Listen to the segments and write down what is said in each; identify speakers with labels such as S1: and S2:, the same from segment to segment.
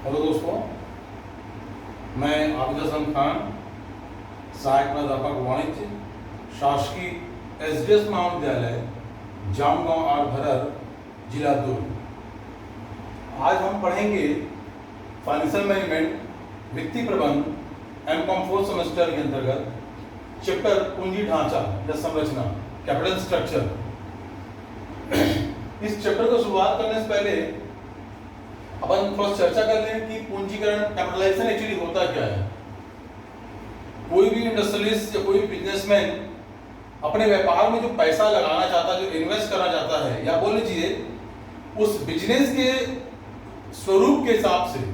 S1: Hello दोस्तों, मैं आबिद हसन खान, सहायक प्राध्यापक वाणिज्य, शासकीय एसडीएस महाविद्यालय, जामगांव आर भरर, जिला दुर्ग। आज हम पढ़ेंगे फाइनेंशियल मैनेजमेंट, वित्तीय प्रबंध एमकॉम 4th सेमेस्टर के अंतर्गत चैप्टर पूंजी ढांचा या संरचना, कैपिटल स्ट्रक्चर। इस चैप्टर को शुरुआत करने से पहले अपन थोड़ा चर्चा कर लें कि पूंजीकरण, कैपिटलाइजेशन एक्चुअली होता क्या है। कोई भी इंडस्ट्रियलिस्ट या कोई भी बिजनेसमैन अपने व्यापार में जो पैसा लगाना चाहता है, जो इन्वेस्ट करना चाहता है, या बोल लीजिए उस बिजनेस के स्वरूप के हिसाब से,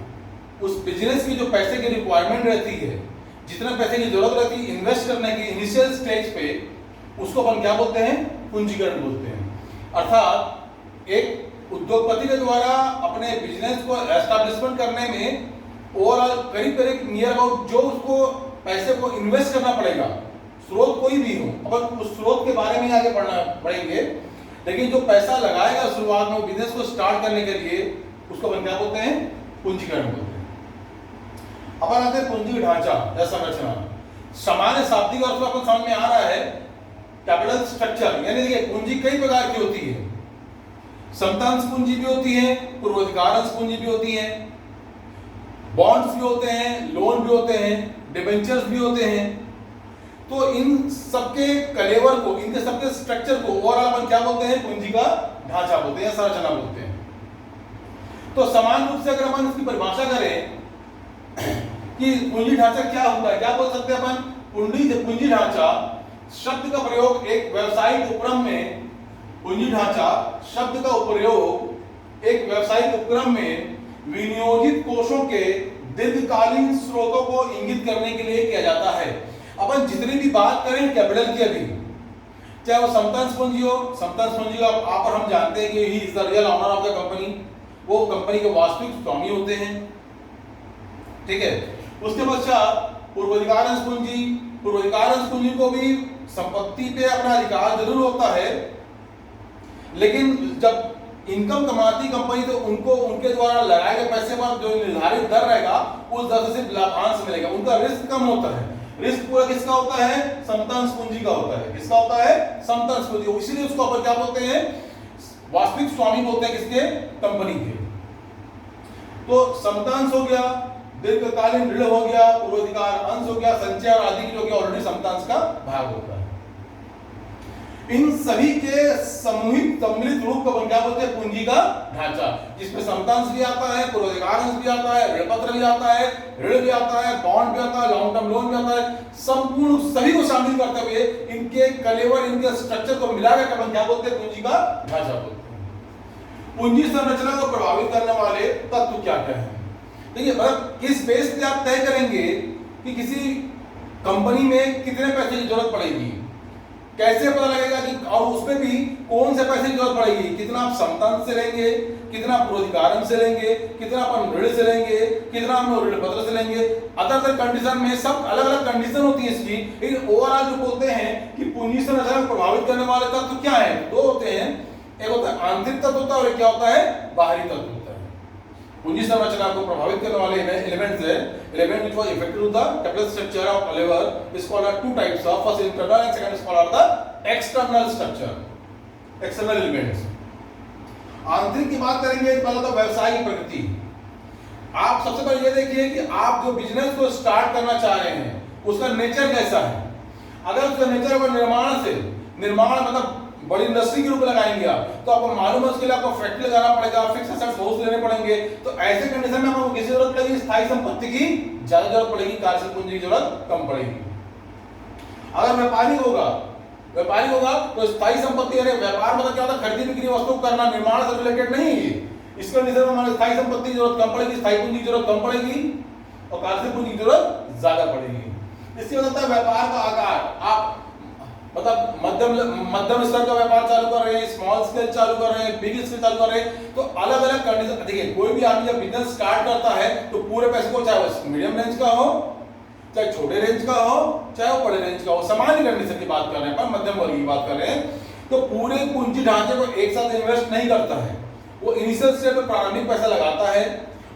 S1: उस बिजनेस की जो पैसे की रिक्वायरमेंट रहती है, जितना पैसे की जरूरत रहती है इन्वेस्ट करने की इनिशियल स्टेज पे, उसको अपन क्या बोलते हैं? पूंजीकरण बोलते हैं। अर्थात एक उद्योगपति के द्वारा अपने बिजनेस को एस्टैब्लिशमेंट करने में ओवरऑल करीब नियर अबाउट जो उसको पैसे को इन्वेस्ट करना पड़ेगा, स्रोत कोई भी हो, अपन उस स्रोत के बारे में आगे पढ़ेंगे, लेकिन जो पैसा लगाएगा शुरुआत में बिजनेस को स्टार्ट करने के लिए, उसको अपन क्या बोलते हैं? पूंजीकरण बोलते हैं। अपन आते हैं पूंजी ढांचा या संरचना। सामान्य शाब्दिक अर्थ में अपन समझ में आ रहा है कैपिटल स्ट्रक्चर, यानी देखिए पूंजी कई प्रकार की होती है। समतांश पूंजी भी होती है, पूर्वाधिकारंश पूंजी भी होती है, बॉन्ड्स भी होते हैं, लोन भी होते हैं, डिबेंचर्स भी होते हैं। तो इन सबके कलेवर को, इनके सबके स्ट्रक्चर को ओवरऑल अपन क्या बोलते हैं? पूंजी का ढांचा बोलते हैं या संरचना बोलते हैं। तो समान रूप से अगर अपन इसकी परिभाषा करें कि पूंजी ढांचा क्या होता है, क्या बोल सकते हैं अपन? पूंजी ढांचा शब्द का प्रयोग एक व्यवसायिक उपक्रम में, पूंजी ढांचा शब्द का प्रयोग एक व्यवसायिक उपक्रम में विनियोजित कोषों के दीर्घकालीन स्रोतों को इंगित करने के लिए किया जाता है। अपन जितनी भी बात करें कैपिटल की, अभी चाहे वो समतांश पूंजी हो, समतांश पूंजी का आप और हम जानते हैं कि he is the real owner of the company, वो कंपनी के वास्तविक स्वामी होते हैं, ठीक है। उसके पश्चात पूर्वाधिकारंश पूंजी, पूर्वाधिकारंश पूंजी को भी संपत्ति पे अपना अधिकार जरूर होता है, लेकिन जब इनकम कमाती कंपनी तो उनको उनके द्वारा लगाए गए पैसे पर जो निर्धारित दर रहेगा उस दर से लाभांश मिलेगा, उनका रिस्क कम होता है। रिस्क पूरा किसका होता है? समतांश पूंजी का होता है। किसका होता है? समतांश पूंजी। इसीलिए उसको अपन क्या बोलते हैं? वास्तविक स्वामी बोलते हैं, किसके? कंपनी के। तो समतांश हो गया, दीर्घकालीन ऋण हो गया, पूर्वाधिकार अंश हो गया, संचय और आदि जो कि ऑलरेडी समतांश का भाग होता है। इन सभी के सामूहिक सम्मिलित रूप को अपन क्या बोलते हैं? पूंजी का ढांचा, जिसमें समतांश भी आता है, पूर्वाधिकार अंश भी आता है, ऋण पत्र भी आता है, ऋण भी आता है, बॉन्ड भी आता है, लॉन्ग टर्म लोन भी आता है। संपूर्ण सभी को शामिल करते हुए इनके कलेवर, इनके स्ट्रक्चर को मिलाकर अपन क्या बोलते हैं? पूंजी का ढांचा बोलते हैं। पूंजी संरचना को प्रभावित करने वाले तत्व क्या क्या है? देखिए, मतलब किस बेस पे आप तय करेंगे कि किसी कंपनी में कितने पैसे की जरूरत पड़ेगी, कैसे पता लगेगा कि, और उसमें भी कौन से पैसे की जरूरत पड़ेगी, कितना आप समतांश से लेंगे, कितना पूर्वाधिकार से लेंगे, कितना अपन ऋण से लेंगे, कितना हम ऋण पत्र से लेंगे। अदर कंडीशन में सब अलग अलग कंडीशन होती है इसकी, लेकिन ओवरऑल जो बोलते हैं कि पूंजी संरचना को प्रभावित करने वाले तत्व क्या है? दो होते हैं, एक होता है आंतरिक तत्व होता है और एक क्या होता है? बाहरी तत्व होता है। पूंजी संरचना को प्रभावित करने वाले एलिमेंट्स है, element which was effective to the capital structure of a lever is called as two types of, first internal and second is called the external structure, external elements। आंतरिक की बात करेंगे पहले तो व्यवसाय की प्रकृति। आप सबसे पहले ये देखिए कि आप जो बिजनेस को स्टार्ट करना चाह रहे हैं उसका नेचर कैसा है। अगर उसका नेचर को निर्माण मतलब बड़ी इंडस्ट्री के रूप में लगाएंगे आप, तो आपको मालूम है उसके लिए आपको फैक्ट्री लगाना पड़ेगा, फिक्स एसेट्स बहुत लेने पड़ेंगे। तो ऐसे कंडीशन में आपको किसी जरूरत पड़ेगी? स्थायी संपत्ति की ज्यादा जरूरत पड़ेगी, कार्यशील पूंजी की जरूरत कम पड़ेगी। अगर व्यापारी होगा तो स्थायी संपत्ति, यानी व्यापार मतलब क्या होता है? खरीदी बिक्री वस्तु करना, निर्माण से रिलेटेड नहीं है। इस कंडीशन में हमारे स्थायी संपत्ति की जरूरत कम पड़ेगी, स्थायी पूंजी की जरूरत कम पड़ेगी और कार्यशील पूंजी की जरूरत ज्यादा पड़ेगी। इससे होता है व्यापार का आकार, आप मतलब मध्यम स्तर का व्यापार चालू कर रहे हैं, स्मॉल स्केल चालू कर रहे हैं, बिग स्केल चालू कर रहे हैं, तो अलग अलग कंडीशन। देखिए, कोई भी आदमी जब बिजनेस स्टार्ट करता है तो पूरे पैसे को, चाहे वो मीडियम रेंज का हो, चाहे छोटे रेंज का हो, चाहे वो बड़े रेंज का हो, सामान्य कंडीशन की बात कर रहे हैं, पर मध्यम वर्ग की बात कर रहे हैं, तो पूरे पूंजी ढांचे को एक साथ इन्वेस्ट नहीं करता है। वो इनिशियल स्टेज में प्रारंभिक पैसा लगाता है,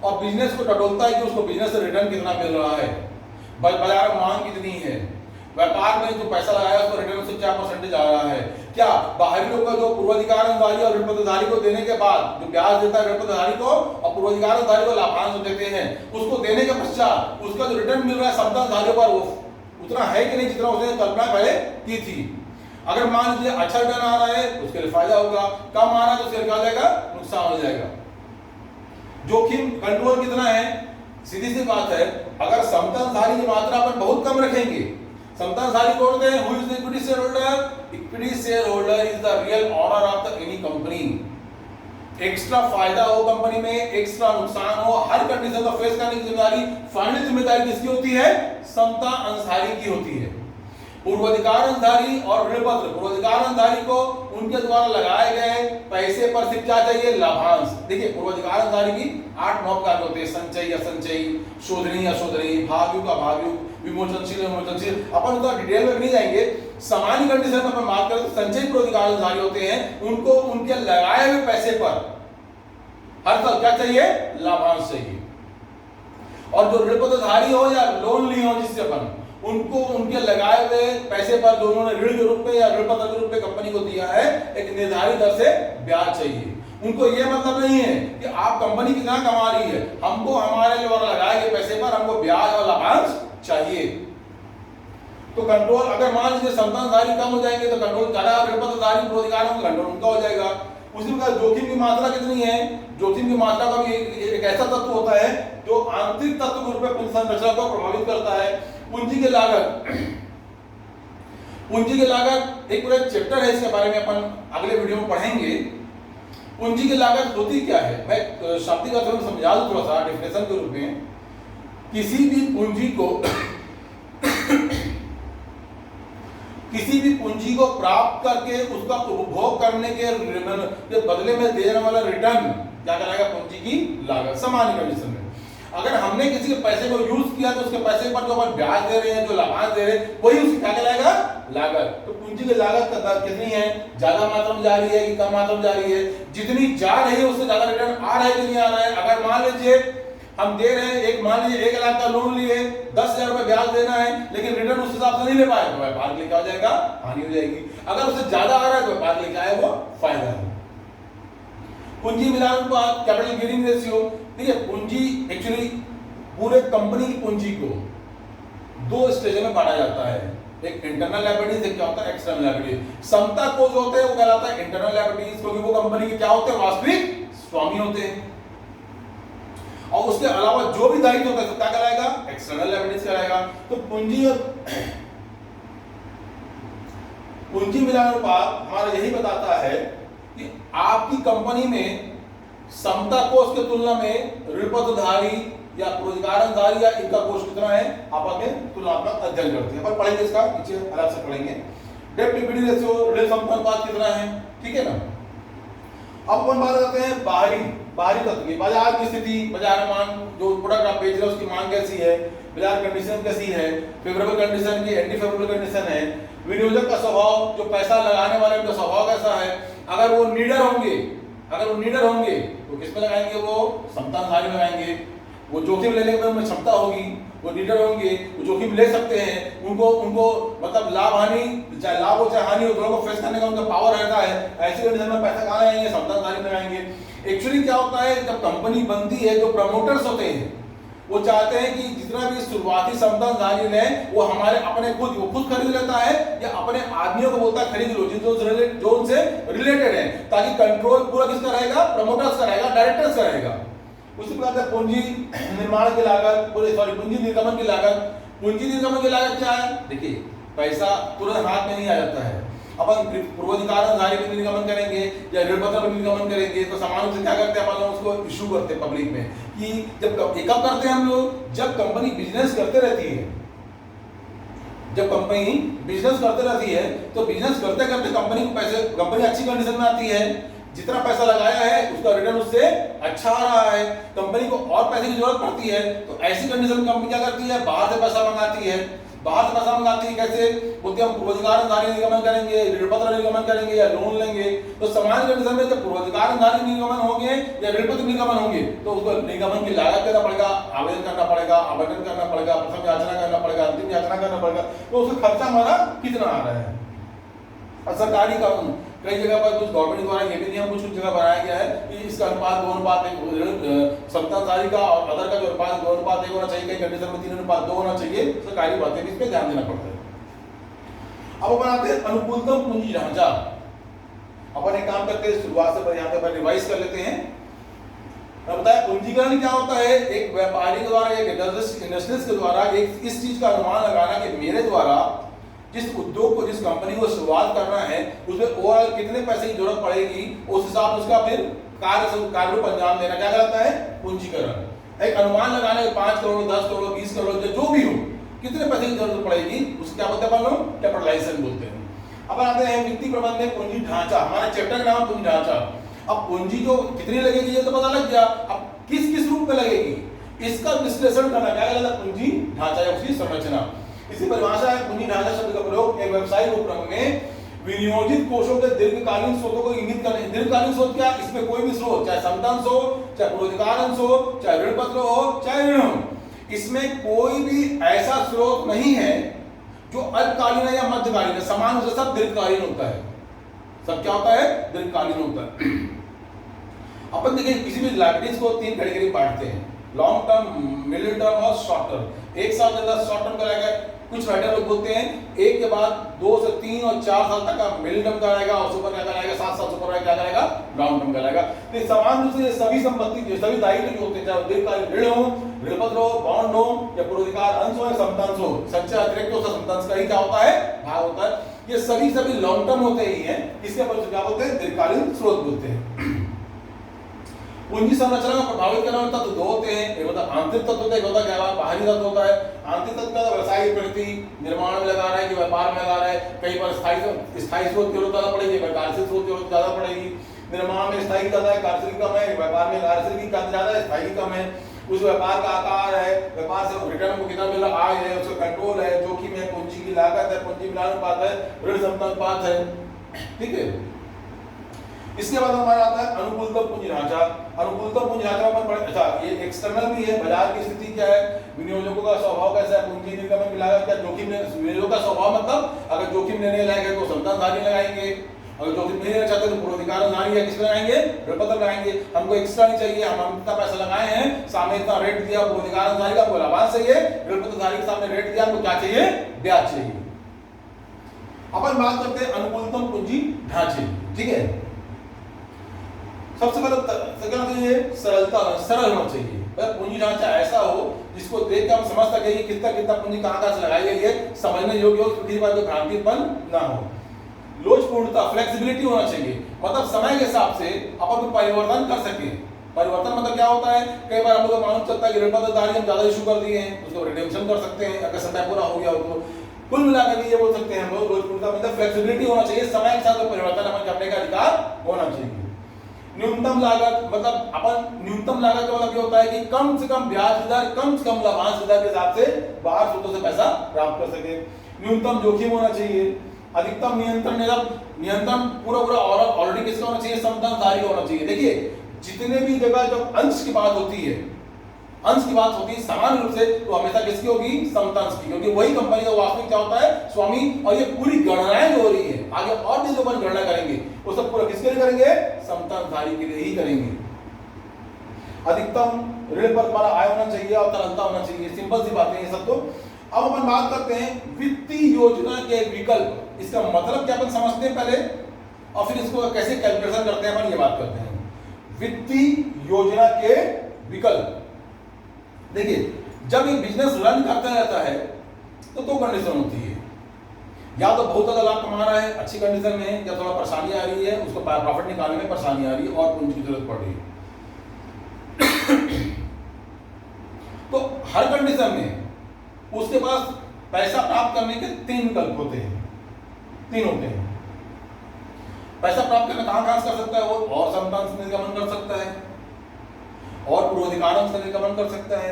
S1: और बिजनेस को टटोलता है कि उसको बिजनेस से रिटर्न कितना मिल रहा है, बाजार में मांग कितनी है, व्यापार में जो पैसा लगाया उसको रिटर्न से क्या परसेंटेज आ रहा है, क्या बाहरी लोग का जो पूर्वाधिकारधारी और ऋणपत्रधारी को देने के बाद जो ब्याज देता है ऋणपत्रधारी को और पूर्वाधिकारधारी को लाभांश देते हैं, उसको देने के पश्चात उसका जो रिटर्न मिल रहा है समताधारियों पर वो उतना है कि नहीं जितना उसने कल्पना पहले की थी। अगर मान लीजिए अच्छा रिटर्न आ रहा है उसके लिए फायदा होगा, कम आ रहा है तो उसके लिए क्या हो जाएगा, नुकसान हो जाएगा। जोखिम कंट्रोल कितना है, सीधी सी बात है, अगर समताधारी की मात्रा पर बहुत कम रखेंगे, समताधारी को होते हैं, who is the equity share holder, equity share holder is the real owner of the any company. Extra फायदा हो कंपनी में, एक्स्ट्रा नुकसान हो, हर कंडीशन को फेस करने की जिम्मेदारी, फाइनल जिम्मेदारी किसकी होती है, समता अंशधारी की होती है। पूर्वाधिकार अंशधारी और ऋणपत्र, पूर्वाधिकार अंशधारी को उनके द्वारा लगाए गए पैसे पर सिर्फ क्या चाहिए, लाभांश। देखिए पूर्वाधिकार अंशधारी की 8-9 प्रकार होते हैं, संचयी असंचयी, शोधनीय अशोधनीय, भागयुग अभागयुग, विमोचनशील विमोचनशील, अपन उतना डिटेल में नहीं जाएंगे। सामान्य कंडीशन में अपन बात करें तो संचयी पूर्वाधिकार अंशधारी होते हैं, उनको उनके लगाए हुए पैसे पर हर साल क्या चाहिए, लाभांश चाहिए। और जो ऋणपत्रधारी हो या लोन ली हो जिससे अपन, उनको उनके लगाए हुए पैसे पर जो उन्होंने ऋण के रूप में या ऋणपत्र के रूप में कंपनी को दिया है, एक निर्धारित दर से ब्याज चाहिए। उनको ये मतलब नहीं है कि आप कंपनी कितना कमा रही है, हमको हमारे द्वारा लगाए गए पैसे पर हमको ब्याज और लाभांश चाहिए। तो कंट्रोल अगर मान लीजिए समताधारी कम हो जाएंगे तो कंट्रोल ज्यादा, ऋणपत्रधारी पूर्वाधिकारों का कंट्रोल उनका हो जाएगा। उसी प्रकार जोखिम की मात्रा कितनी है, जोखिम की मात्रा का भी एक ऐसा तत्व होता है जो आंतरिक तत्व के रूप में पूंजी संरचना को प्रभावित करता है। पूंजी की लागत, पूंजी की लागत एक पूरा चैप्टर है, इसके बारे में अपन अगले वीडियो में पढ़ेंगे। पूंजी की लागत होती क्या है, मैं शाब्दिक अर्थ में समझा दूं थोड़ा सा डेफिनेशन के रूप में। किसी भी पूंजी को किसी भी पूंजी को प्राप्त करके उसका उपभोग करने के बदले में देने वाला रिटर्न क्या कराएगा, पूंजी की लागत। सामान्य कंडीशन में अगर हमने किसी के पैसे को यूज किया तो उसके पैसे पर जो अपन ब्याज दे रहे हैं, जो लाभांश दे रहे हैं, वही उसकी क्या कहलाएगा, लागत। तो पूंजी की लागत का दर कितनी है, ज्यादा मात्रा में जा रही है कि कम मात्रा में जा रही है, जितनी जा रही है उससे ज्यादा रिटर्न आ रहा है कि नहीं आ रहा है। अगर मान लीजिए हम दे रहे हैं मान लीजिए 1 लाख का लोन लिए, 10,000 रुपए ब्याज देना है, लेकिन रिटर्न उस हिसाब से नहीं ले पाए तो व्यापार के लिए क्या हो जाएगा, हानि हो जाएगी। अगर उससे ज्यादा आ रहा है तो व्यापार के लिए क्या है, वो फायदा है। पूंजी मिलान अनुपात, कैपिटल गियरिंग रेशियो। देखिए पूंजी एक्चुअली पूरे कंपनी की पूंजी को 2 स्टेज में बांटा जाता है, एक इंटरनल लायबिलिटीज, एक क्या होता है, एक्सटर्नल लायबिलिटीज। समता को जो होते हैं वो कहलाता है इंटरनल लायबिलिटीज, क्योंकि वो कंपनी के क्या होते हैं, वास्तविक स्वामी होते हैं। और उसके अलावा जो भी दायित्व होता है तो क्या कहलाएगा, एक्सटर्नल लायबिलिटीज कहलाएगा। तो पूंजी और पूंजी मिलान अनुपात हमारा यही बताता है कि आपकी कंपनी में समता कोष की तुलना में ऋणपत्रधारी या पूर्वाधिकारधारी या इनका कोष कितना है, आपस में तुलनात्मक अध्ययन करते हैं। अपन पढ़ेंगे इसका पीछे अलग से पढ़ेंगे। डेब्ट इक्विटी रेशियो, ऋण समता अनुपात कितना है, ठीक है ना। अब अपन बात करते हैं बाहरी तत्व की, बाजार की स्थिति, बाजार मांग, जो प्रोडक्ट आप बेच रहे हो उसकी मांग कैसी है, बाजार कंडीशन कैसी है, फेवरेबल कंडीशन की, एंटी फेवरेबल कंडीशन है, विनियोजक का स्वभाव, जो पैसा लगाने वाले उनका स्वभाव कैसा है। अगर वो नीडर होंगे तो किस पे लगाएंगे, वो समताधारी में लगाएंगे। वो जोखिम लेने में उनमें क्षमता होगी, वो लीडर होंगे, वो जोखिम ले सकते हैं, उनको मतलब लाभ हानि, चाहे लाभ हो चाहे हानि हो, दोनों को फेस करने का उनका पावर रहता है। ऐसी कंडीशन में पैसा कहाँ लगाएंगे, समताधारी में लगाएंगे। एक्चुअली क्या होता है, जब कंपनी बनती है, जो प्रमोटर्स होते हैं वो चाहते हैं कि जितना भी शुरुआती समताधारी है वो हमारे अपने खुद खरीद लेता है या अपने आदमियों को बोलता है खरीद लो, जो उनसे रिलेटेड है, ताकि कंट्रोल पूरा किसका रहेगा, प्रमोटर्स का रहेगा, डायरेक्टर्स का रहेगा। उसी प्रकार से पूंजी निर्माण की लागत, पूंजी निर्गमन की लागत। पूंजी निर्गमन की लागत क्या है, देखिए पैसा तुरंत हाथ में नहीं आ जाता है। अपन पूर्वाधिकारधारी पे निर्गमन करेंगे या ऋणपत्र पे निर्गमन करेंगे तो सामान्य रूप से क्या करते हैं, अपन लोग उसको इशू करते हैं पब्लिक में, कि जब कब करते हैं हम लोग, जब कंपनी बिजनेस करते रहती है। जब कंपनी बिजनेस करते रहती है तो बिजनेस करते करते कंपनी अच्छी कंडीशन में आती है, जितना पैसा लगाया है उसका रिटर्न उससे अच्छा आ रहा है, कंपनी को और पैसे की जरूरत पड़ती है, तो ऐसी कंडीशन में कंपनी क्या करती है, बाहर से पैसा मंगाती है। बाहर से पैसा मंगाते हैं कैसे, बोलते हम पूर्वाधिकार निगमन करेंगे, ऋणपत्र निगमन करेंगे या लोन लेंगे। तो सामान्य कंडीशन में जब पूर्वाधिकार निगमन होंगे या ऋणपत्र निगमन होंगे तो उसको निगमन की लागत करना पड़ेगा, आवेदन करना पड़ेगा, आवंटन करना पड़ेगा, प्रथम याचना करना पड़ेगा, अंतिम याचना करना पड़ेगा। तो उसका खर्चा हमारा कितना आ रहा है। और सरकारी कानून कई जगह पर कुछ गवर्नमेंट द्वारा ये भी नियम कुछ जगह बनाया गया है कि इसका अनुपात 2:1 संतानधारी का और अदर का जो अनुपात 2:1 होना चाहिए, कई कंडीशन में 3:2 होना चाहिए। सरकारी बातें भी इस पे ध्यान देना पड़ता है। अब अपन आते हैं अनुकूलतम पूंजी ढांचा। अपन एक काम करते हैं, शुरुआत से यहाँ पे रिवाइज कर लेते हैं। बताया पूंजीकरण क्या होता है, एक व्यापारी के द्वारा, एक इंडस्ट्रियलिस्ट के द्वारा एक इस चीज का अनुमान लगाना कि मेरे द्वारा जिस उद्योग को, जिस कंपनी को शुरुआत करना है उसमें ओवरऑल कितने पैसे की जरूरत पड़ेगी, उस हिसाब से उसका फिर कार्य रूप अंजाम देना क्या कहलाता है, पूंजीकरण। एक अनुमान लगाना है 5 करोड़ 10 करोड़ 20 करोड़ जो भी हो, कितने पैसे की जरूरत पड़ेगी, उसको क्या बोलते हैं अपन लोग, कैपिटलाइजेशन बोलते हैं। अब आते हैं वित्तीय प्रबंधन में पूंजी ढांचा। हमारा चैप्टर का नाम पूंजी ढांचा। अब पूंजी जो कितनी लगेगी ये तो पता लग गया, अब किस किस रूप में लगेगी इसका विश्लेषण करना क्या कहलाता है, पूंजी ढांचा या उसकी संरचना। इसी परिभाषा है पूंजी ढांचा शब्द का प्रयोग एक व्यवसायिक उपक्रम में विनियोजित कोषों के दीर्घकालीन स्रोतों को इंगित करने। दीर्घकालीन स्रोत क्या, इसमें कोई भी स्रोत, चाहे समतांश हो, चाहे पूर्वाधिकार अंश हो, चाहे ऋण पत्र हो, चाहे ऋण हो, इसमें कोई भी ऐसा स्रोत नहीं है जो अल्पकालीन है या मध्यकालीन है। समान रूप से सब दीर्घकालीन होता है, सब क्या होता है, दीर्घकालीन होता है। अपन देखिए किसी भी लाइबिलिटीज को 3 कैटेगरी बांटते हैं, लॉन्ग टर्म, मिडिल टर्म और शॉर्ट टर्म। एक साल के अंदर शॉर्ट टर्म कराएगा, कुछ राइटर लोग बोलते हैं एक के बाद 2 से 3 और 4 साल तक का मिडिल टर्म कराएगा और सुपर क्या कराएगा, 7 साल सुपर क्या कराएगा, लॉन्ग टर्म कराएगा। तो समान रूप से सभी संपत्ति, सभी दायित्व जो होते हैं, चाहे दीर्घकालीन ऋण हो, ऋणपत्र हो, बॉन्ड हो या पूर्वाधिकार अंश हो या समतांश हो, संचय अतिरिक्त हो, समतांश का ही क्या होता है, भाग होता है। ये सभी लॉन्ग टर्म होते ही हैं, इसके पर क्या बोलते हैं, दीर्घकालीन स्रोत बोलते हैं। पूंजी संरचना को प्रभावित करने वाले तत्व 2 होते हैं, एक होता है आंतरिक तत्व होता है, एक होता है बाहरी तत्व होता है। आंतरिक तत्व का व्यवसायिक प्रगति, निर्माण में लगा रहा है कि व्यापार में लगा रहा है, कई बार स्थायी स्रोत की जरूरत ज्यादा पड़ेगी, कार्यशील स्रोत की जरूरत ज्यादा पड़ेगी। निर्माण में स्थायी ज्यादा है, कार्यशील कम है, व्यापार में कार्यशील ज्यादा है, स्थायी कम है। उस व्यापार का आकार है, व्यापार से रिटर्न को कितना मिल रहा, आय है, उसका कंट्रोल है, जोखिम है, पूंजी की लागत है, पूंजी मिलानुपात है, ऋण क्षमता अनुपात है, ठीक है। इसके बाद हमारा आता है अनुकूलतम पूंजी ढांचा। अनुकूलतम पूंजी ढांचा में अच्छा ये एक्सटर्नल भी है, बाजार की स्थिति क्या है, विनियोजकों का स्वभाव कैसा है, पूंजी निर्गमन की लागत क्या, जोखिम विनियोजकों का स्वभाव मतलब अगर जोखिम लेने लायक है तो समतांधारी लगाएंगे, अगर जोखिम नहीं लेना चाहते तो पूर्वाधिकारधारी या किस लगाएंगे, ऋणपत्र लगाएंगे। हमको एक्स्ट्रा नहीं चाहिए, हम इतना पैसा लगाए हैं, सामने इतना रेट दिया, पूर्वाधिकारधारी का हमको लाभांश चाहिए, ऋणपत्रधारी के सामने रेट दिया, हमको क्या चाहिए, ब्याज चाहिए। अपन बात करते हैं अनुकूलतम पूंजी ढांचे, ठीक है। सबसे पहले सरलता, सरल होना चाहिए। पूंजी ढांचा ऐसा हो जिसको देख के हम समझ सके कि कितना पूंजी कहां से लगाई गई है, समझने योग्य हो, किसी बात में भ्रांति उत्पन्न ना हो। लोचपूर्णता, फ्लेक्सिबिलिटी होना चाहिए, मतलब समय के हिसाब से अपन परिवर्तन कर सके। परिवर्तन मतलब क्या होता है, कई बार हम लोग को मालूम चलता है कि ऋणपत्रधारी हम ज्यादा इशू कर दिए हैं, उसको रिडेम्पशन कर सकते हैं अगर समय पूरा हो गया हो तो। कुल मिलाकर ये बोल सकते हैं हम लोग लोचपूर्णता मतलब फ्लेक्सिबिलिटी होना चाहिए, समय के साथ परिवर्तन अपन करने का अधिकार होना चाहिए। न्यूनतम लागत, मतलब अपन न्यूनतम लागत का मतलब ये होता है कि कम से कम ब्याज दर, कम से कम लाभांश दर के हिसाब से बाहर स्रोतों से पैसा प्राप्त कर सके। न्यूनतम जोखिम होना चाहिए। अधिकतम नियंत्रण, नियंत्रण पूरा और ऑलरेडी किसका होना चाहिए, समतांधारी होना चाहिए। देखिए जितने भी जगह जब अंश की बात होती है, अंश की बात होती है सामान्य रूप से तो हमेशा किसकी होगी, समतांश की, क्योंकि वही कंपनी का वास्तविक क्या होता है, स्वामी। और ये पूरी गणनाएं जो हो रही है आगे और भी जो अपन गणना करेंगे वो सब पूरा किसके लिए करेंगे, समतांधारी के लिए ही करेंगे। अधिकतम ऋण पर हमारा आय होना चाहिए और तरलता होना चाहिए, सिंपल सी बातें ये सब। तो अब अपन बात करते हैं वित्तीय योजना के विकल्प। इसका मतलब क्या अपन समझते हैं पहले और फिर इसको कैसे कैलकुलेशन करते हैं अपन ये बात करते हैं। वित्तीय योजना के विकल्प, देखिए जब ये बिजनेस रन करता रहता है तो 2 कंडीशन होती है, या तो बहुत ज्यादा लाभ कमा रहा है अच्छी कंडीशन में, या थोड़ा परेशानी आ रही है, उसको प्रॉफिट निकालने में परेशानी आ रही है और पूंजी की जरूरत पड़ रही है। तो हर कंडीशन में उसके पास पैसा प्राप्त करने के 3 विकल्प होते हैं, 3 होते हैं। पैसा प्राप्त करना कहां से कर सकता है वो, और समतांश से निर्गमन कर सकता है, और पूर्वाधिकार से निर्गमन कर सकता है,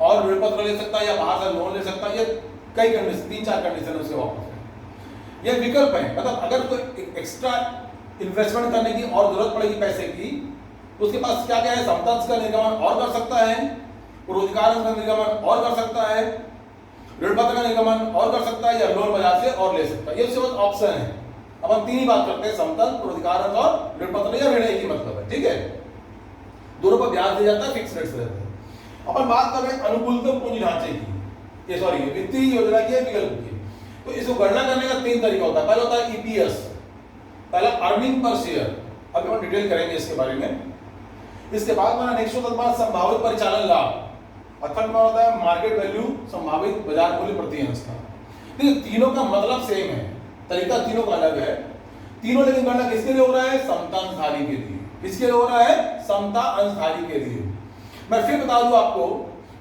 S1: और ऋणपत्र ले सकता है, या बाहर से लोन ले सकता है। ये कई कंडीशन, 3-4 कंडीशन उसके वापस है। ये विकल्प है, मतलब अगर कोई एक्स्ट्रा इन्वेस्टमेंट करने की और जरूरत पड़ेगी पैसे की, तो उसके पास क्या क्या है, समतांश का निर्गमन और कर सकता है, पूर्वाधिकार अंश का निर्गमन और कर सकता है, ऋण पत्र का निर्गमन और कर सकता है, या लोन बाजार से और ले सकता है। ये उसके पास ऑप्शन है। अब हम 3 ही बात करते हैं, समतल, पूर्वाधिकार अंश और ऋण पत्र या ऋण, एक ही मतलब है, ठीक है। दोनों पर ब्याज दिया जाता है, फिक्स रेट से रहता है। अपन बात कर रहे हैं अनुकूलतम पूंजी ढांचे की, ये सॉरी वित्तीय योजना की विकल्प की। तो इसको गणना करने का 3 तरीका होता है। पहला होता है ईपीएस, पहला अर्निंग पर शेयर, अभी हम डिटेल करेंगे इसके बारे में। इसके बाद में नेक्स्ट होता है संभावित परिचालन लाभ, अर्थात क्या होता है मार्केट वैल्यू, संभावित बाजार मूल्य प्रति अंश का। देखिए तीनों का मतलब सेम है, तरीका तीनों का अलग है। तीनों लेकिन गणना किसके लिए हो रहा है, समता अंशधारी के लिए। किसके लिए हो रहा है, समता अंशधारी के लिए। मैं फिर बता दूं आपको,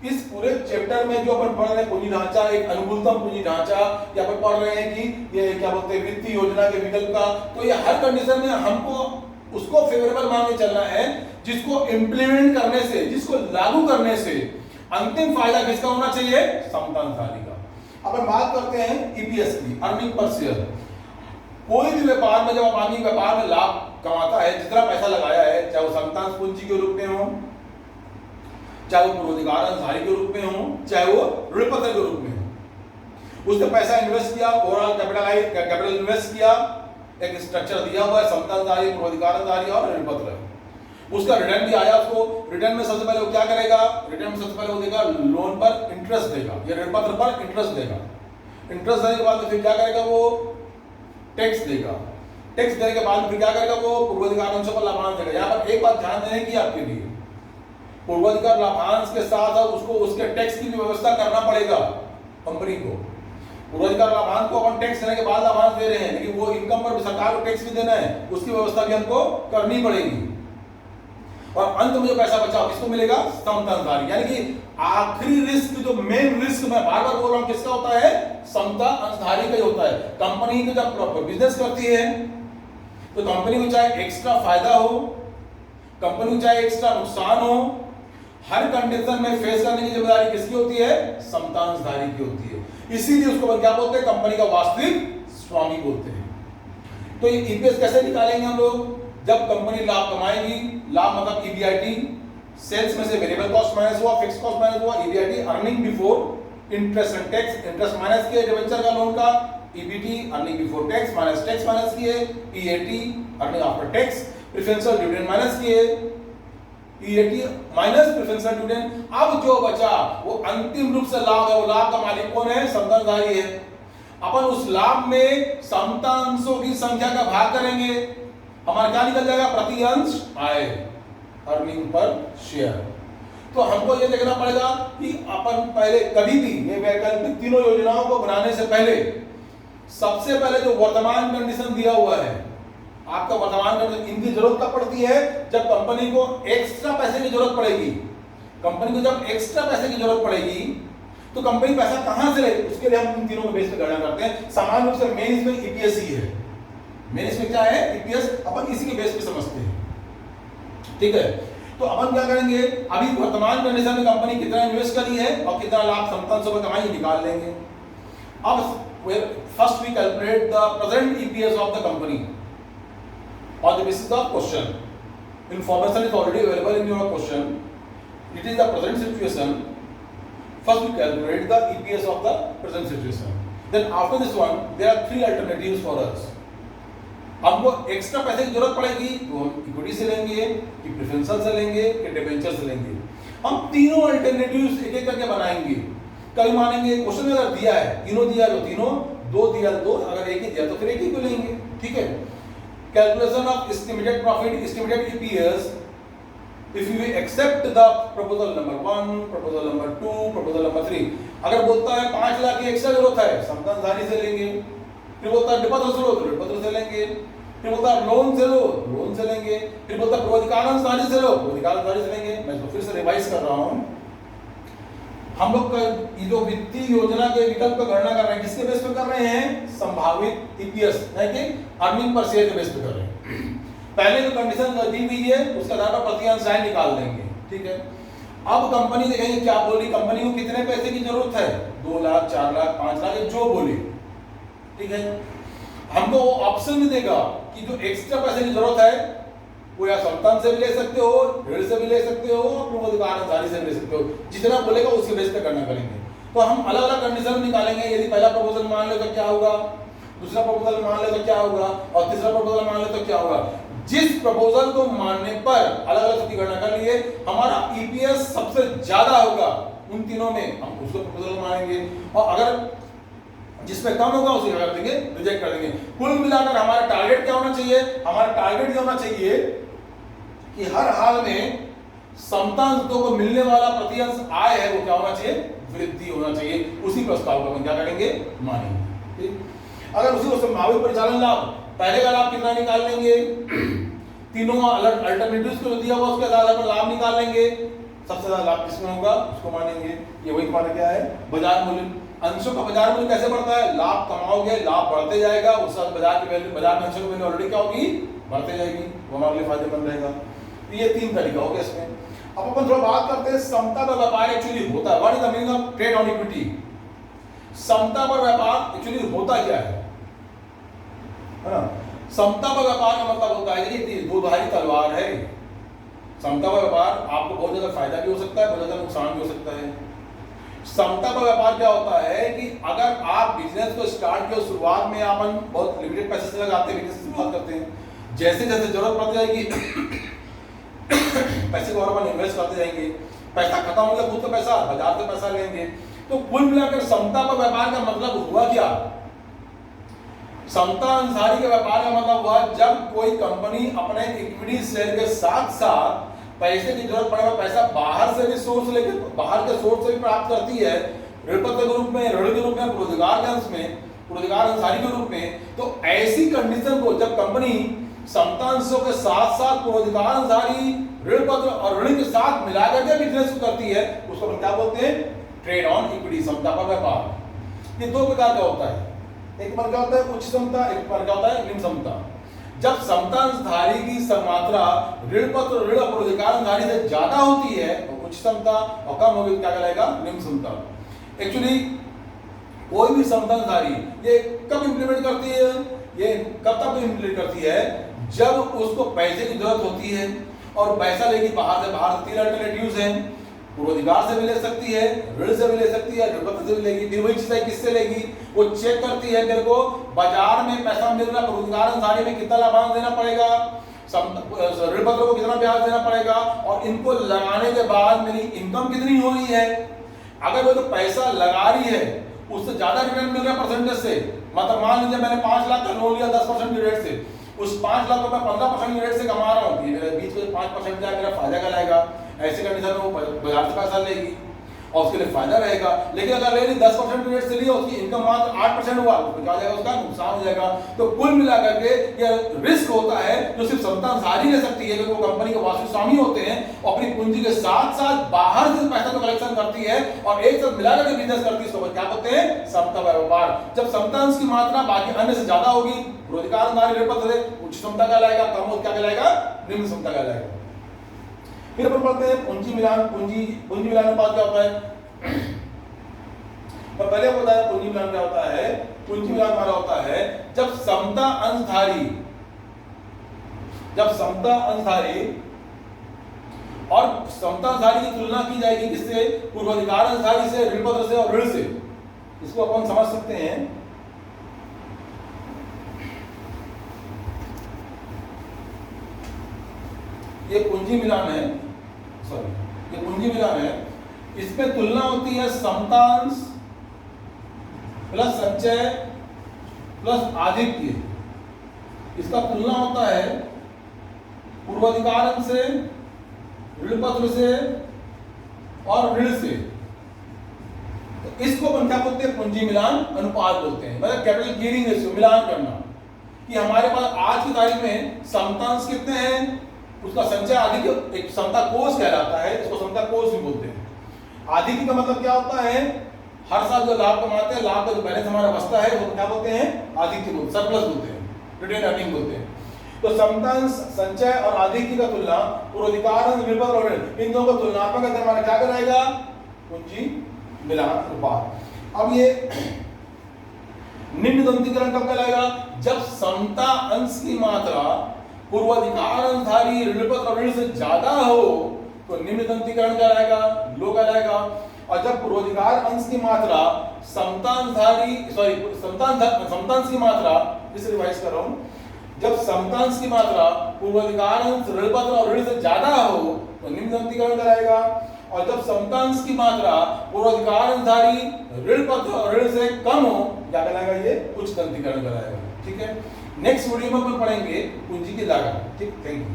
S1: इस पूरे चैप्टर में जो अपन पढ़ रहे हैं पूंजी ढांचा, एक अनुकूलतम पूंजी ढांचा, या अपन पढ़ रहे हैं कि ये क्या बोलते हैं वित्तीय योजना के विकल्प का, तो ये हर कंडीशन में हमको उसको फेवरेबल मान के चलना है जिसको इंप्लीमेंट करने से, जिसको लागू करने से अंतिम फायदा किसका होना चाहिए, समता अंशधारी का। अपन बात करते हैं ईपीएस की, अर्निंग पर शेयर। कोई भी व्यापार में जब आदमी व्यापार में लाभ कमाता है, जितना पैसा लगाया है, चाहे वो समता पूंजी के रूप में हो, चाहे वो पूर्वाधिकार अंशधारी के रूप में हो, चाहे वो ऋण पत्र के रूप में हो, उसने पैसा इन्वेस्ट किया, ओवरऑल कैपिटल इन्वेस्ट किया, एक स्ट्रक्चर दिया हुआ है, समता अंशधारी, पूर्वाधिकार अंशधारी और ऋण पत्र। उसका रिटर्न भी आया, उसको रिटर्न में सबसे पहले वो क्या करेगा, रिटर्न में सबसे पहले वो देगा लोन पर इंटरेस्ट देगा, या ऋण पत्र पर इंटरेस्ट देगा। इंटरेस्ट देने के बाद फिर क्या करेगा, वो टैक्स देगा। टैक्स देने के बाद फिर क्या करेगा, वो पूर्वाधिकार अंशों पर लाभांश देगा। यहाँ पर एक बात ध्यान देने की आपके लिए, पूर्वाधिकार लाभांश के साथ उसको उसके टैक्स की भी व्यवस्था करना पड़ेगा कंपनी को। पूर्वाधिकार लाभांश को अपन टैक्स देने के बाद लाभांश दे रहे हैं, लेकिन वो इनकम पर सरकार को टैक्स भी देना है, उसकी व्यवस्था भी हमको करनी पड़ेगी। और अंत में जो पैसा बचा किसको मिलेगा, समता अंशधारी। यानी कि आखिरी रिस्क, जो मेन रिस्क मैं बार बार बोल रहा हूं, किसका होता है, समता अंशधारी का ही होता है। कंपनी को जब बिजनेस करती है तो कंपनी को चाहे एक्स्ट्रा फायदा हो, कंपनी को चाहे एक्स्ट्रा नुकसान हो, हर कंडीशन में फेस करने की जिम्मेदारी किसकी होती है, समता अंशधारी की होती है। इसीलिए उसको क्या बोलते हैं, कंपनी का वास्तविक स्वामी बोलते हैं। तो ये ईपीएस कैसे निकालेंगे हम लोग, जब कंपनी लाभ कमाएगी, लाभ मतलब ईबीआईटी, सेल्स में से वेरिएबल कॉस्ट माइनस हुआ, फिक्स कॉस्ट माइनस हुआ, EBIT earning before interest and tax, interest minus किए डिबेंचर का लोन का, EBT earning before tax minus किए, PAT earning after tax, preferential dividend minus किए, पीएटी माइनस प्रेफरेंशियल डिविडेंड। अब जो बचा वो अंतिम रूप से लाभ है, वो लाभ का मालिक कौन है, समता अंशधारी है। अपन उस लाभ में समता अंशों की संख्या का भाग करेंगे, हमारा क्या निकल जाएगा, प्रति अंश आय, अर्निंग पर शेयर। तो हमको ये देखना पड़ेगा कि अपन पहले कभी भी ये वैकल्पिक तीनों योजनाओं को बनाने से पहले सबसे पहले जो वर्तमान कंडीशन दिया हुआ है, आपका वर्तमान कंडीशन, इनकी जरूरत कब पड़ती है, जब कंपनी को एक्स्ट्रा पैसे की जरूरत पड़ेगी। कंपनी को जब एक्स्ट्रा पैसे की जरूरत पड़ेगी तो कंपनी पैसा कहां से ले, उसके लिए हम इन तीनों के बेस पे गणना करते हैं। सामान्य रूप से मेन इसमें ईपीएस ही है, मेन इसमें क्या है, ईपीएस, अपन इसी के बेस पे समझते हैं, ठीक है। तो अपन क्या करेंगे, अभी वर्तमान कंडीशन में कंपनी कितना इन्वेस्ट करी है और कितना लाभ समता अंशों में कमाई, निकाल लेंगे। अब first we calculate the present EPS of the company on the basis of question. Information is already available in your question. It is the present situation. First we calculate the EPS of the present situation. Then after this one, there are 3 alternatives for us. हमको extra पैसे की जरूरत पड़ेगी तो हम equity से लेंगे, कि प्रेफरेंशियल से लेंगे, कि डिबेंचर से लेंगे। हम तीनों अल्टरनेटिव्स एक एक करके बनाएंगे। कभी मानेंगे क्वेश्चन में अगर दिया है, तीनों दिया तो तीनों, दो दिया तो दो, अगर एक ही दिया तो फिर एक ही को लेंगे, ठीक है। Calculation of estimated profit, estimated EPS. If you accept the proposal number 1, proposal number 2, proposal number 3, अगर बोलता है 5 लाख की एक्स्ट्रा जरूरत है, समता अंशधारी से लेंगे। फिर बोलता है डिपॉजिट से लो, तो डिपॉजिट से लेंगे। फिर बोलता है लोन से लो, लोन से लेंगे। फिर बोलता है पूर्वाधिकार अंशधारी से लो, पूर्वाधिकार अंशधारी से लेंगे। मैं इसको फिर से रिवाइज कर रहा हूँ। हम लोग ये जो वित्तीय योजना के विकल्प पर गणना कर रहे हैं, किसके बेस पे कर रहे हैं, संभावित ईपीएस, है कि अर्निंग पर शेयर के बेस पे कर रहे हैं। पहले जो कंडीशन दी हुई है उसके आधार पर प्रति अंश आय निकाल देंगे, ठीक है। अब कंपनी देखेंगे क्या बोली, कंपनी को कितने पैसे की जरूरत है, 2 लाख 4 लाख 5 लाख जो बोली, ठीक है। हमको वो ऑप्शन भी देगा कि जो एक्स्ट्रा पैसे की जरूरत है वो या संतान से भी ले सकते हो, ऋण से भी ले सकते हो, पूर्वाधिकारी से भी ले सकते हो, जितना बोलेगा उसके बेस पे करना करेंगे। तो हम अलग अलग कंडीशन निकालेंगे, यदि पहला प्रपोजल मान ले तो क्या होगा, दूसरा प्रपोजल मान ले तो क्या होगा, और तीसरा प्रपोजल मान ले तो क्या होगा। जिस प्रपोजल को मानने पर अलग अलग सबकी गणना कर लिए, हमारा ईपीएस सबसे ज्यादा होगा उन तीनों में, हम उसको प्रपोजल मानेंगे, और अगर जिसपे कम होगा उसे क्या कर देंगे, रिजेक्ट कर देंगे। कुल मिलाकर हमारा टारगेट क्या होना चाहिए, हमारा टारगेट ये होना चाहिए कि हर हाल में समतांशों को मिलने वाला प्रतिअंश आय है वो क्या होना चाहिए, वृद्धि होना चाहिए। उसी प्रस्ताव को हम क्या करेंगे, मानेंगे, ठीक। अगर उसी को संभावित परिचालन लाभ, पहले का लाभ कितना निकाल लेंगे, तीनों अल्टरनेटिव्स को दिया हुआ उसके आधार पर लाभ निकाल लेंगे, सबसे ज्यादा लाभ किसमें होगा उसको मानेंगे। ये वही हमारा क्या है, बाजार मूल्य। अंशों का बाजार मूल्य कैसे बढ़ता है, लाभ कमाओगे लाभ बढ़ते जाएगा, उस साथ बाजार की वैल्यू, बाजार में अंशों की वैल्यू ऑलरेडी क्या होगी, बढ़ते जाएगी, वो हमारे लिए फायदेमंद रहेगा। ये 3 तरीका हो गया इसमें। अब अपन थोड़ा बात करते हैं समता पर व्यापार एक्चुअली होता है, what is the meaning of trade on equity. समता पर व्यापार एक्चुअली होता क्या है ना। समता पर व्यापार का मतलब होता है कि दो-धारी तलवार है। समता पर व्यापार आपको बहुत ज्यादा फायदा भी हो सकता है, बहुत ज्यादा नुकसान भी हो सकता है। समता पर व्यापार क्या होता है कि अगर आप बिजनेस को स्टार्ट किया, शुरुआत में अपन बहुत लिमिटेड पैसे से लगाते हैं, बिजनेस शुरुआत करते हैं, जैसे जैसे जरूरत पड़ जाएगी पैसे को और अपन इन्वेस्ट करते जाएंगे, पैसा खत्म हो गया खुद का पैसा, बाजार से पैसा लेंगे। तो कुल मिलाकर समता पर व्यापार का मतलब हुआ क्या, समता अनुसारी के व्यापार का मतलब हुआ जब कोई कंपनी अपने इक्विटी शेयर के साथ साथ पैसे की जरूरत पड़े पैसा बाहर से भी सोर्स लेके, बाहर के सोर्स से भी प्राप्त करती है, ऋणपत्र के रूप में, ऋण के रूप में, पूर्वाधिकार के अंश में, पूर्वाधिकार अनुसारी के रूप में। तो ऐसी कंडीशन को जब कंपनी समता अंशों के साथ साथ पूर्वाधिकार अनुसारी, ऋण पत्र और ऋण के साथ मिलाकर के बिजनेस करती है, उसको हम क्या बोलते हैं, ट्रेड ऑन इक्विटी, समता पर व्यापार। ये 2 प्रकार का होता है, एक बार क्या होता है उच्च समता, एक बार क्या होता है निम्न समता। जब समता अंशधारी की मात्रा ऋण पत्र, ऋण और पूर्वाधिकार अंशधारी से ज्यादा होती है तो उच्च समता, और कम होगी तो क्या कहलाएगा, निम्न समता। एक्चुअली कोई भी समता अंशधारी ये कब इंप्लीमेंट करती है, ये कब तक इंप्लीमेंट करती है, जब उसको पैसे की जरूरत होती है और पैसा लेगी बाहर से। बाहर 3 अल्टरनेटिव्स हैं, पूर्वाधिकार से भी ले सकती है, ऋण से भी ले सकती है, ऋणपत्र से भी लेगी। फिर वही चीज है किससे लेगी, वो चेक करती है मेरे को बाजार में पैसा मिल रहा है, पूर्वाधिकार अनुसारी में कितना लाभांश देना पड़ेगा, ऋणपत्र को कितना ब्याज देना पड़ेगा, और इनको लगाने के बाद मेरी इनकम कितनी हो रही है। अगर वो जो पैसा लगा रही है उससे ज्यादा रिटर्न मिल रहा है परसेंटेज से, मतलब मान लीजिए मैंने 5 लाख का लोन लिया 10% की रेट से, उस 5 लाख रुपए 15% की रेट से कमा रहा हूँ, मेरे बीच में 5% का मेरा फायदा कहलाएगा। ऐसे कंडीशन में वो बाजार से पैसा लेगी और उसके लिए फायदा रहेगा। लेकिन अगर ले ली 10% की रेट से लिया, उसकी इनकम मात्र 8% हुआ, उसको क्या हो जाएगा, उसका नुकसान हो जाएगा। तो कुल मिलाकर के ये रिस्क होता है जो सिर्फ समता अंशधारी ले सकती है, क्योंकि वो कंपनी के वास्तविक स्वामी होते हैं और अपनी पूंजी के साथ साथ बाहर से पैसा तो कलेक्शन करती है और एक साथ मिलाकर के बिजनेस करती है, इसको क्या बोलते हैं, समता व्यापार। जब समता अंश की मात्रा बाकी अन्य से ज्यादा होगी, पूर्वाधिकार अनुसारी ऋणपत्र से उच्च समता कहलाएगा, कम हो क्या कहलाएगा, निम्न समता कहलाएगा। फिर अपन पढ़ते हैं पूंजी मिलान। पूंजी मिलान अनुपात क्या होता है, मैं पहले बताया पूंजी मिलान क्या होता है। पूंजी मिलान हमारा होता है जब समता अंशधारी और समता अंशधारी की तुलना की जाएगी किससे, पूर्वाधिकार अंशधारी से, ऋणपत्र से और ऋण से। इसको अपन समझ सकते हैं, ये पूंजी मिलान है, ये पूंजी मिलान है। इसमें तुलना होती है समतांश प्लस संचय प्लस आधिक्य, इसका तुलना होता है पूर्वाधिकार से, ऋणपत्र से और ऋण से। तो इसको अपन क्या बोलते हैं, पूंजी मिलान अनुपात बोलते हैं, मतलब कैपिटल गियरिंग रेशियो, मिलान करना कि हमारे पास आज की तारीख में समतांश कितने हैं, उसका संचय आधिक्य एक समता कोष कहलाता है, इसको समता कोष भी बोलते हैं। आधिक्य का मतलब क्या होता है, हर साल जो लाभ कमाते हैं, लाभ का जो बैलेंस हमारा बचता है वो क्या बोलते हैं, आधिक्य बोलते हैं, सरप्लस बोलते हैं, रिटेन अर्निंग बोलते हैं। तो समतांश संचय और आधिक्य का तुलना पूर्वाधिकार अंश ऋणपत्र और ऋण इन दोनों का तुलनात्मक अनुमान क्या कराएगा? पूंजी मिलान अनुपात। अब ये निम्न दंतीकरण कब कहलाएगा? जब समता अंश की मात्रा पूर्वाधिकार अंशधारी ऋणपत्र और ऋण से ज्यादा हो तो निम्न दंतीकरण कहलाएगा, लो कहलाएगा। और जब पूर्वाधिकार अंश की मात्रा समतांश की मात्रा, इसे रिवाइज कर रहा हूं, जब समतांश की मात्रा पूर्वाधिकार अंश ऋणपत्र और ऋण से ज्यादा हो तो निम्न दंतीकरण कहलाएगा। और जब समतांश की मात्रा पूर्वाधिकार अंशधारी ऋणपत्र और ऋण से कम हो क्या कहलाएगा? ये उच्च दंतीकरण कहलाएगा। ठीक है, नेक्स्ट वीडियो में अपन पढ़ेंगे पूंजी की लागत। ठीक, थैंक यू।